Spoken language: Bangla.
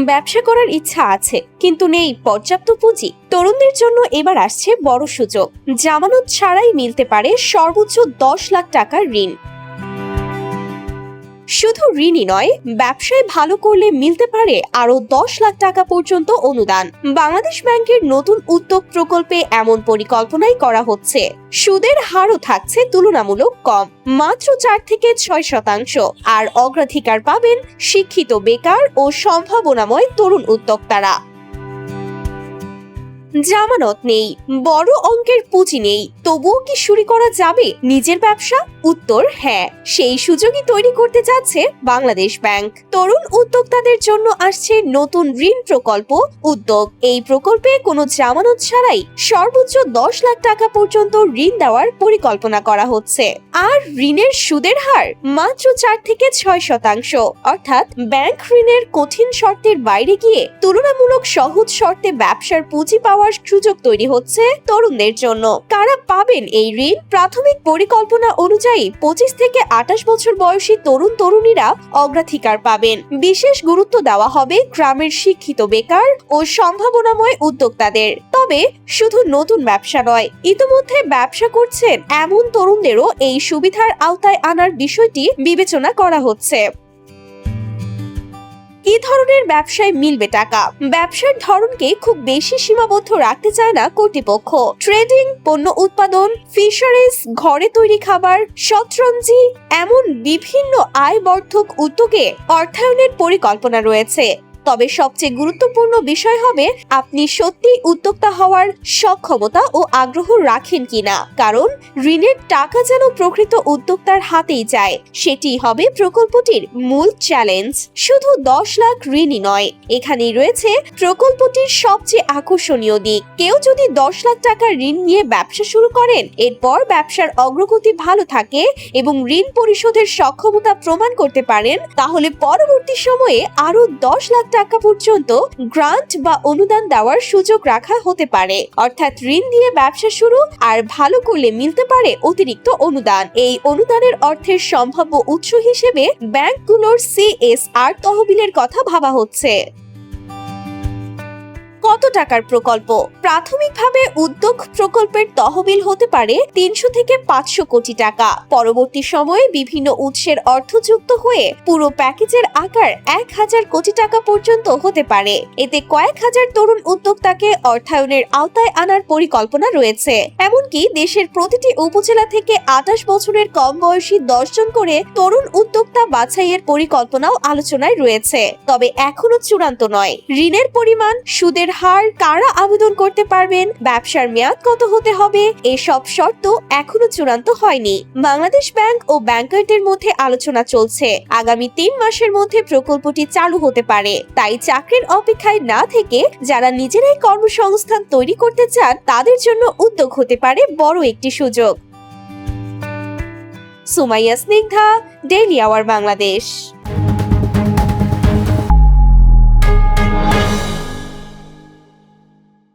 ব্যবসা করার ইচ্ছা আছে কিন্তু নেই পর্যাপ্ত পুঁজি। তরুণদের জন্য এবার আসছে বড় সুযোগ। জামানত ছাড়াই মিলতে পারে সর্বোচ্চ 10 লাখ টাকার ঋণ। শুধু ঋণই নয়, ব্যবসায় ভালো করলে মিলতে পারে আরো 10 লাখ টাকা পর্যন্ত অনুদান। বাংলাদেশ ব্যাংকের নতুন উদ্যোগ প্রকল্পে এমন পরিকল্পনাই করা হচ্ছে। সুদের হারও থাকছে তুলনামূলক কম, মাত্র 4 থেকে 6%। আর অগ্রাধিকার পাবেন শিক্ষিত বেকার ও সম্ভাবনাময় তরুণ উদ্যোক্তারা। জামানত নেই, বড় অঙ্কের পুঁজি নেই, তবুও কি শুরু করা যাবে নিজের ব্যবসা? উত্তর হ্যাঁ, সেই সুযোগই তৈরি করতে যাচ্ছে বাংলাদেশ ব্যাংক। তরুণ উদ্যোক্তাদের জন্য আসছে নতুন ঋণ প্রকল্প উদ্যোগ। এই প্রকল্পে কোনো জামানত ছাড়াই সর্বোচ্চ 10 লাখ টাকা পর্যন্ত ঋণ দেওয়ার পরিকল্পনা করা হচ্ছে। আর ঋণের সুদের হার মাত্র 4 থেকে 6%। অর্থাৎ ব্যাংক ঋণের কঠিন শর্তের বাইরে গিয়ে তুলনামূলক সহজ শর্তে ব্যবসার পুঁজি পাওয়ার সুযোগ তৈরি হচ্ছে তরুণদের জন্য। কারা পাবেন এই ঋণ? প্রাথমিক পরিকল্পনা অনুযায়ী 25 থেকে 28 বছর বয়সী তরুণ তরুণীরা অগ্রাধিকার পাবেন। বিশেষ গুরুত্ব দেওয়া হবে গ্রামের শিক্ষিত বেকার ও সম্ভাবনাময় উদ্যোক্তাদের। তবে শুধু নতুন ব্যবসা নয়, ইতিমধ্যে ব্যবসা করছেন এমন তরুণদেরও এই সুবিধার আওতায় আনার বিষয়টি বিবেচনা করা হচ্ছে। কি ধরনের ব্যবসায় মিলবে টাকা? ব্যবসার ধরনকে খুব বেশি সীমাবদ্ধ রাখতে চায় না কর্তৃপক্ষ। ট্রেডিং, পণ্য উৎপাদন, ফিশারিজ, ঘরে তৈরি খাবার, শতরঞ্জি, এমন বিভিন্ন আয়বর্ধক উদ্যোগে অর্থায়নের পরিকল্পনা রয়েছে। তবে সবচেয়ে গুরুত্বপূর্ণ বিষয় হবে আপনি সত্যি উদ্যোক্তা হওয়ার সক্ষমতা ও আগ্রহ রাখেন কিনা। কারণ ঋণের টাকা যেন প্রকৃত উদ্যোক্তার হাতেই যায়, সেটি হবে প্রকল্পটির মূল চ্যালেঞ্জ। শুধু 10 লাখ ঋণই নয়, এখানেই রয়েছে প্রকল্পটির সবচেয়ে আকর্ষণীয় দিক। কেউ যদি 10 লাখ টাকা ঋণ নিয়ে ব্যবসা শুরু করেন, এরপর ব্যবসার অগ্রগতি ভালো থাকে এবং ঋণ পরিশোধের সক্ষমতা প্রমাণ করতে পারেন, তাহলে পরবর্তী সময়ে আরো 10 লাখ টাকা পর্যন্ত গ্রান্ট বা অনুদান দেওয়ার সুযোগ রাখা হতে পারে। অর্থাৎ ঋণ দিয়ে ব্যবসা শুরু, আর ভালো করলে মিলতে পারে অতিরিক্ত অনুদান। এই অনুদানের অর্থের সম্ভাব্য উৎস হিসেবে ব্যাংকগুলোর CSR তহবিলের কথা ভাবা হচ্ছে। কত টাকার প্রকল্প? প্রাথমিকভাবে উদ্যোগ প্রকল্পের তহবিল হতে পারে 300 থেকে 500 কোটি টাকা। পরবর্তী সময়ে বিভিন্ন উৎসের অর্থ যুক্ত হয়ে পুরো প্যাকেজের আকার 1000 কোটি টাকা পর্যন্ত হতে পারে। এতে কয়েক হাজার তরুণ উদ্যোক্তাকে অর্থায়নের আওতায় আনার পরিকল্পনা রয়েছে। এমনকি দেশের প্রতিটি উপজেলা থেকে 28 বছরের কম বয়সী 10 জন করে তরুণ উদ্যোক্তা বাছাইয়ের পরিকল্পনাও আলোচনায় রয়েছে। তবে এখনো চূড়ান্ত নয়। ঋণের পরিমাণ, সুদের হার, কারা আবেদন করতে পারবেন, ব্যবসার মেয়াদ কত হতে হবে, এসব শর্ত এখনো চূড়ান্ত হয়নি। বাংলাদেশ ব্যাংক ও ব্যাংকারদের মধ্যে আলোচনা চলছে। আগামী 3 মাসের মধ্যে প্রকল্পটি চালু হতে পারে। তাই চাকরির অপেক্ষায় না থেকে যারা নিজেরাই কর্মসংস্থান তৈরি করতে চান, তাদের জন্য উদ্যোগ হতে পারে বড় একটি সুযোগ। Sumaiya Snigdha, daily our Bangladesh.